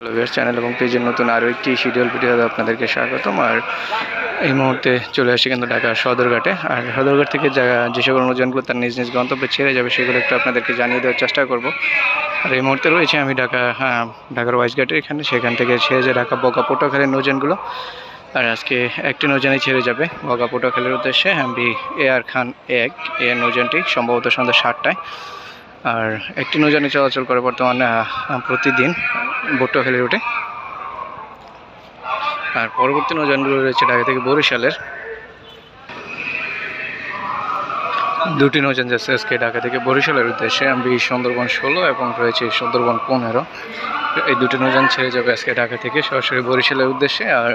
Blogger channel এবং পেজের নতুন আরও একটি শিডিউল ভিডিওতে আপনাদেরকে স্বাগতম। আর এই মুহূর্তে চলে আসছি কিন্তু ঢাকা সদরঘাটে। আর সদরঘাট থেকে যে সকল নৌযানগুলো তার নিজ নিজ গন্তব্যে ছেড়ে যাবে সেগুলো একটু আপনাদেরকে জানিয়ে দেওয়ার চেষ্টা করব। আর এই মুহূর্তে রয়েছে আমি ঢাকার ওয়াইজঘাটে, সেখান থেকে ছেড়ে যায় ঢাকা বগা পটুয়াখালীর নৌযানগুলো। আর আজকে একটি নৌযানই ছেড়ে যাবে বগা পটুয়াখালীর উদ্দেশ্যে, এমভি এআর খান 1 এই নৌযানটি সম্ভবত সন্ধ্যা 7টায়। আর একটি নৌযানে চলাচল করে বর্তমানে প্রতিদিন পটুয়াখালী রুটে। আর পরবর্তী নৌযানগুলো রয়েছে ঢাকা থেকে বরিশালের দুটি নৌযান যাচ্ছে আজকে ঢাকা থেকে বরিশালের উদ্দেশ্যে, এমভি সুন্দরবন 16 এবং রয়েছে সুন্দরবন 15। এই দুটি নৌযান ছেড়ে যাবে আজকে ঢাকা থেকে সরাসরি বরিশালের উদ্দেশ্যে। আর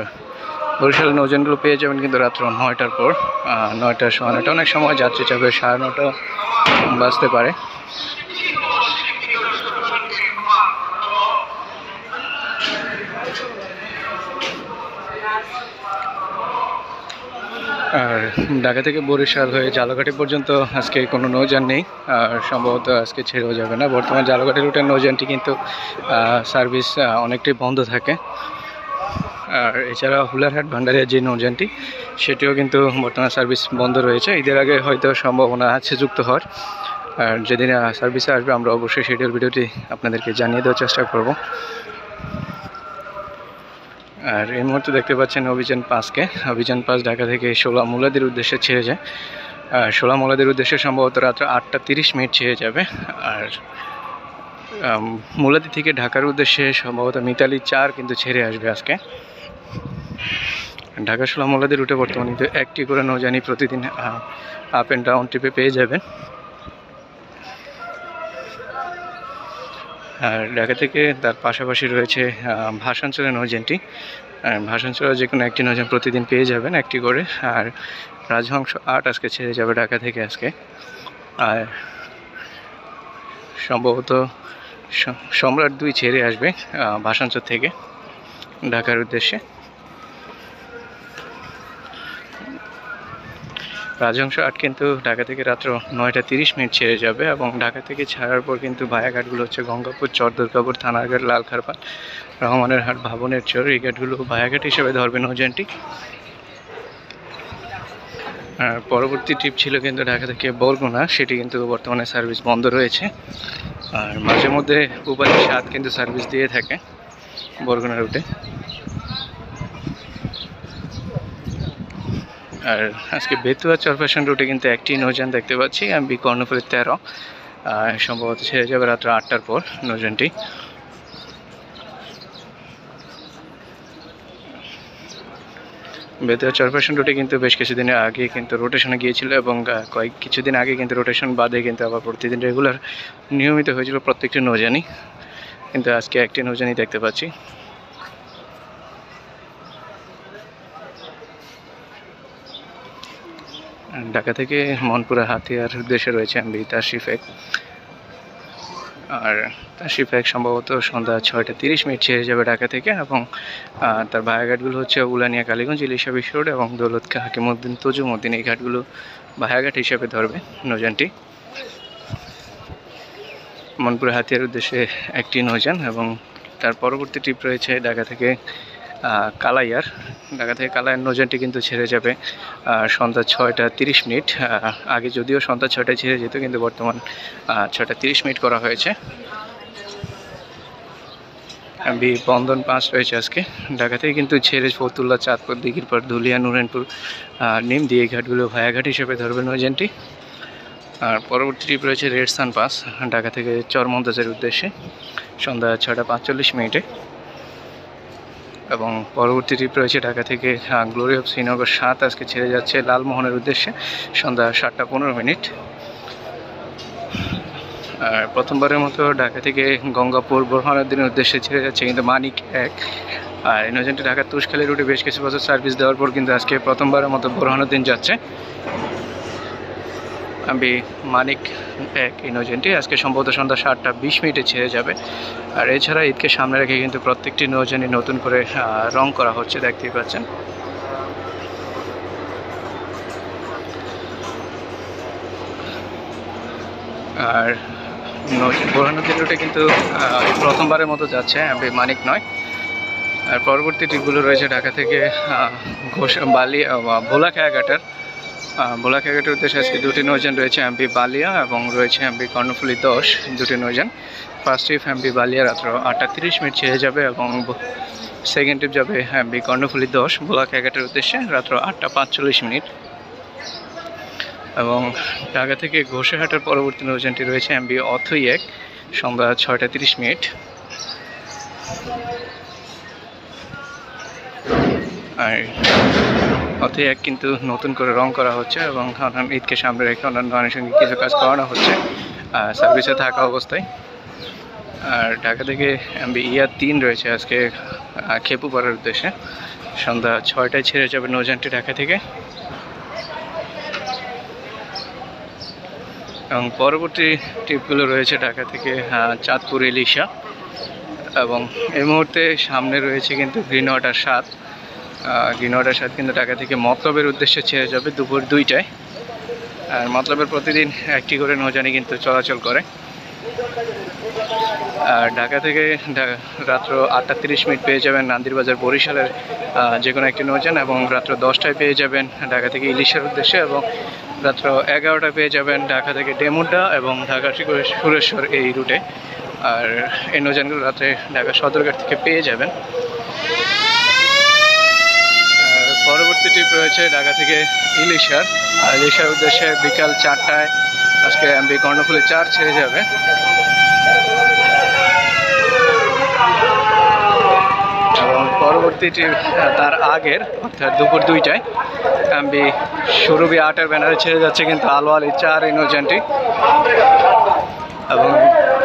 বরিশালের নৌযানগুলো পেয়ে যাবেন কিন্তু রাত্র 9টার পর, 9টা, 9:30, অনেক সময় যাত্রী চাপে 9:30 বাজতে পারে। আর ঢাকা থেকে বরিশাল হয়ে ঝালকাঠি পর্যন্ত আজকে কোনো নৌযান নেই, আর সম্ভবত আজকে ছেড়েও যাবে না। বর্তমানে ঝালকাঠি রুটের নৌযানটি কিন্তু সার্ভিস অনেকটাই বন্ধ থাকে। আর এছাড়া হুলারহাট ভান্ডারিয়া যে নৌযানটি সেটিও কিন্তু বর্তমানে সার্ভিস বন্ধ রয়েছে। ঈদের আগে হয়তো সম্ভাবনা আছে যুক্ত হওয়ার। আর যেদিন সার্ভিসে আসবে আমরা অবশ্যই শিডিউল ভিডিওটি আপনাদেরকে জানিয়ে দেওয়ার চেষ্টা করব। আর এই মুহূর্তে দেখতে পাচ্ছেন অভিযান 5কে। অভিযান 5 ঢাকা থেকে 16 মুলাদির উদ্দেশ্যে ছেড়ে যায়। আর 16 মুলাদির উদ্দেশ্যে সম্ভবত রাত্র 8:30 ছেড়ে যাবে। আর মুলাদি থেকে ঢাকার উদ্দেশ্যে সম্ভবত মিতালি 4 কিন্তু ছেড়ে আসবে আজকে। ঢাকা 16 মুলাদি রুটে বর্তমানে কিন্তু একটি করে নৌযানই প্রতিদিন আপ অ্যান্ড ডাউন ট্রিপে পেয়ে যাবেন। আর ঢাকা থেকে তার পাশাপাশি রয়েছে ভাষাঞ্চলের নৌযানটি। ভাষাঞ্চলের যে কোনো একটি নৌযান প্রতিদিন পেয়ে যাবেন একটি করে। আর রাজহংস 8 আজকে ছেড়ে যাবে ঢাকা থেকে আজকে। আর সম্ভবত সম্রাট 2 ছেড়ে আসবে ভাষাঞ্চল থেকে ঢাকার উদ্দেশ্যে। রাজহংস 8 কিন্তু ঢাকা থেকে রাত্র 9:30 ছেড়ে যাবে এবং ঢাকা থেকে ছাড়ার পর কিন্তু ভায়া ঘাটগুলো হচ্ছে গঙ্গাপুর, চর দুর্গাপুর, থানারঘাট, লালখারপাট, রহমানের হাট, ভাবনের চর, এই ঘাটগুলো ভায়াঘাট হিসেবে ধরবে নৌযানটি। আর পরবর্তী ট্রিপ ছিল কিন্তু ঢাকা থেকে বরগুনা, সেটি কিন্তু বর্তমানে সার্ভিস বন্ধ রয়েছে। আর মাঝে মধ্যে পূবালী 7 কিন্তু সার্ভিস দিয়ে থাকে বরগুনা রুটে। আর আজকে বেতুয়া চরফ্যাশন রুটে কিন্তু একটি নৌযান দেখতে পাচ্ছি, এমভি কর্ণফুলী 13, সম্ভবত ছেড়ে যাবে রাত্র 8টার পর নৌযানটি। বেতুয়া চরফ্যাশন রুটে কিন্তু বেশ কিছুদিন আগে কিন্তু রোটেশনে গিয়েছিল এবং কিছুদিন আগে কিন্তু রোটেশন বাদে কিন্তু আবার প্রতিদিন রেগুলার নিয়মিত হয়েছিল প্রত্যেকটি নৌযানই, কিন্তু আজকে একটি নৌযানই দেখতে পাচ্ছি। ঢাকা থেকে মনপুরা হাতিয়ার উদ্দেশ্যে রয়েছে এমভি তাশরিফ 1। আর তাশরিফ 1 সম্ভবত সন্ধ্যা 6:30 ছেড়ে যাবে ঢাকা থেকে এবং তার ভায়াঘাটগুলো হচ্ছে উলানিয়া, কালীগঞ্জ, ইলিশা বিশ্ব রোড এবং দৌলত হাকিমউদ্দিন, তজুমউদ্দিন, এই ঘাটগুলো ভায়াঘাট হিসেবে ধরবে নৌযানটি। মনপুরা হাতিয়ার উদ্দেশ্যে একটি নৌযান এবং তার পরবর্তী ট্রিপ রয়েছে ঢাকা থেকে কালাইয়ার। ঢাকা থেকে কালাইয়ার নৌযানটি কিন্তু ছেড়ে যাবে সন্ধ্যা 6:30। আগে যদিও সন্ধ্যা 6টায় ছেড়ে যেত, কিন্তু বর্তমান 6:30 করা হয়েছে। এমভি বন্ধন 5 রয়েছে আজকে ঢাকা থেকে কিন্তু ছেড়ে ফতুল্লা, চাঁদপুর, দিঘিরপাড়, ধুলিয়া, নুরাইনপুর, নিম দিয়ে এই ঘাটগুলো ভায়াঘাট হিসেবে ধরবে নৌযানটি। আর পরবর্তী ট্রিপ রয়েছে রেড সান পাস ঢাকা থেকে চরমন্তাজের উদ্দেশ্যে সন্ধ্যা 6:45 এবং পরবর্তী ট্রিপ রয়েছে ঢাকা থেকে গ্লোরি অফ শ্রীনগর 7 আজকে ছেড়ে যাচ্ছে লালমোহনের উদ্দেশ্যে সন্ধ্যা 7:15। আর প্রথমবারের মতো ঢাকা থেকে গঙ্গাপুর, বোরহানুদ্দিনের উদ্দেশ্যে ছেড়ে যাচ্ছে কিন্তু মানিক 1। আর এই নৌযানটি ঢাকার তুষখালী রুটে বেশ কিছু বছর সার্ভিস দেওয়ার পর কিন্তু আজকে প্রথমবারের মতো বোরহানুদ্দিন যাচ্ছে। আমি মানিক 1 এই নৌযানটি আজকে সম্ভবত সন্ধ্যা 7:20 ছেড়ে যাবে। আর এছাড়া ঈদকে সামনে রেখে কিন্তু প্রত্যেকটি নৌযানই নতুন করে রং করা হচ্ছে, দেখতেই পাচ্ছেন। আর বোরহান নদীর রুটে কিন্তু এই প্রথমবারের মতো যাচ্ছে এমভি মানিক নয়। আর পরবর্তী ট্রিপগুলো রয়েছে ঢাকা থেকে ভোলা খেয়াঘাটের উদ্দেশ্যে আজকে দুটি নৌযান রয়েছে, এমভি বালিয়া এবং রয়েছে এমভি কর্ণফুলী 10 দুটি নৌযান। ফার্স্ট ট্রিপ এমভি বালিয়া রাত্র 8:30 ছেড়ে যাবে এবং সেকেন্ড ট্রিপ যাবে এমভি কর্ণফুলী 10 ভোলা খেয়াঘাটের উদ্দেশ্যে রাত্র 8:45। এবং ঢাকা থেকে ঘোষাহাটের পরবর্তী নৌযানটি রয়েছে এমভি অথই 1 সন্ধ্যা 6:30। আর অথই 1 কিন্তু নতুন করে রং করা হচ্ছে এবং ঈদকে সামনে রেখে অন্যান্য আনুষঙ্গিক কিছু কাজ করানো হচ্ছে সার্ভিসে থাকা অবস্থায়। আর ঢাকা থেকে এমভি ইয়া 3 রয়েছে আজকে খেপুপাড়ার উদ্দেশ্যে, সন্ধ্যা 6টায় ছেড়ে যাবে নৌযানটি ঢাকা থেকে। এবং পরবর্তী ট্রিপগুলো রয়েছে ঢাকা থেকে চাঁদপুর ইলিশা, এবং এই মুহূর্তে সামনে রয়েছে কিন্তু গ্রিন ওয়াটার 7 কিন্তু ঢাকা থেকে মতলবের উদ্দেশ্যে ছেড়ে যাবে দুপুর 2টায়। আর মতলবের প্রতিদিন একটি করে নৌযানই কিন্তু চলাচল করে। আর ঢাকা থেকে রাত্র 8:30 পেয়ে যাবেন নান্দিরবাজার বরিশালের যে কোনো একটি নৌযান, এবং রাত্র 10টায় পেয়ে যাবেন ঢাকা থেকে ইলিশার উদ্দেশ্যে, এবং রাত্র 11টায় পেয়ে যাবেন ঢাকা থেকে ডেমুডা এবং ঢাকা সুরেশ্বর এই রুটে। আর এই নৌযানগুলো রাত্রে ঢাকা সদরঘাট থেকে পেয়ে যাবেন। পরবর্তী ট্রিপ রয়েছে ঢাকা থেকে ইলিশার উদ্দেশ্যে বিকাল 4টায় আজকে এমভি কর্ণফুলী 4 ছেড়ে যাবে। এবং পরবর্তী ট্রিপ তার আগের অর্থাৎ দুপুর 2টায় এমভি সুরভি 8-এর ব্যানারে ছেড়ে যাচ্ছে কিন্তু আলোয়ালি 4 এই নৌযানটি। এবং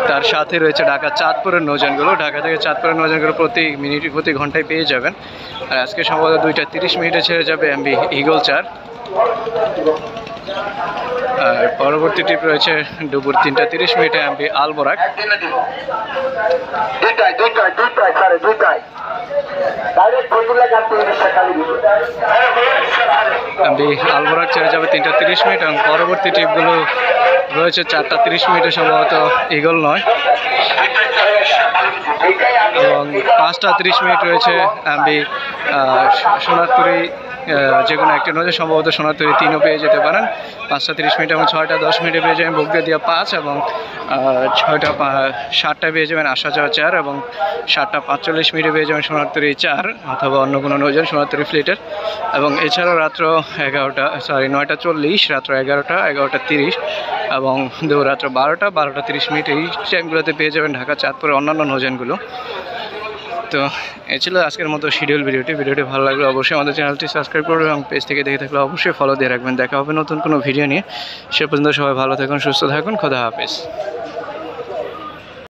তার সাথে রয়েছে ঢাকা চাঁদপুরের নৌযানগুলো। ঢাকা থেকে চাঁদপুরের নৌযানগুলো প্রতি ঘন্টায় পেয়ে যাবেন। আর আজকে সম্ভবত 2:30 ছেড়ে যাবে এমভি ইগল 4। আর পরবর্তী ট্রিপ রয়েছে দুপুর 3:30 এমভি আলবোরাক। এমভি আলবোরাক ছেড়ে যাবে 3:30 এবং পরবর্তী ট্রিপগুলো রয়েছে 4:30 সম্ভবত ইগল 9, এবং 5:30 রয়েছে এমভি সোনারপুরি যে কোনো একটি নৌযান, সম্ভবত সোনারপুরি 3ও পেয়ে যেতে পারেন 5:30 এবং 6:10 পেয়ে যাবেন বগদিয়া 5, এবং 7টায় পেয়ে যাবেন আসা যাওয়া 4, এবং 7:45 পেয়ে যাবেন সোনারপুরি 4 অথবা অন্য কোনো নৌযান সোনারপুরি ফ্লিটের। এবং এছাড়াও রাত্র 9:40, রাত্র 11টা, 11:30 এবং রাত্র 12:30 এই টাইমগুলোতে পেয়ে যাবেন ঢাকা চাঁদপুরের অন্যান্য নৌযানগুলো। তো এ ছিল আজকের মতো ভিডিওটি ভালো লাগলে অবশ্যই আমাদের চ্যানেলটি সাবস্ক্রাইব করবেন এবং পেজ থেকে দেখে থাকলে অবশ্যই ফলো দিয়ে রাখবেন। দেখা হবে নতুন কোনো ভিডিও নিয়ে। সে পর্যন্ত সবাই ভালো থাকুন, সুস্থ থাকুন, খোদা হাফেজ।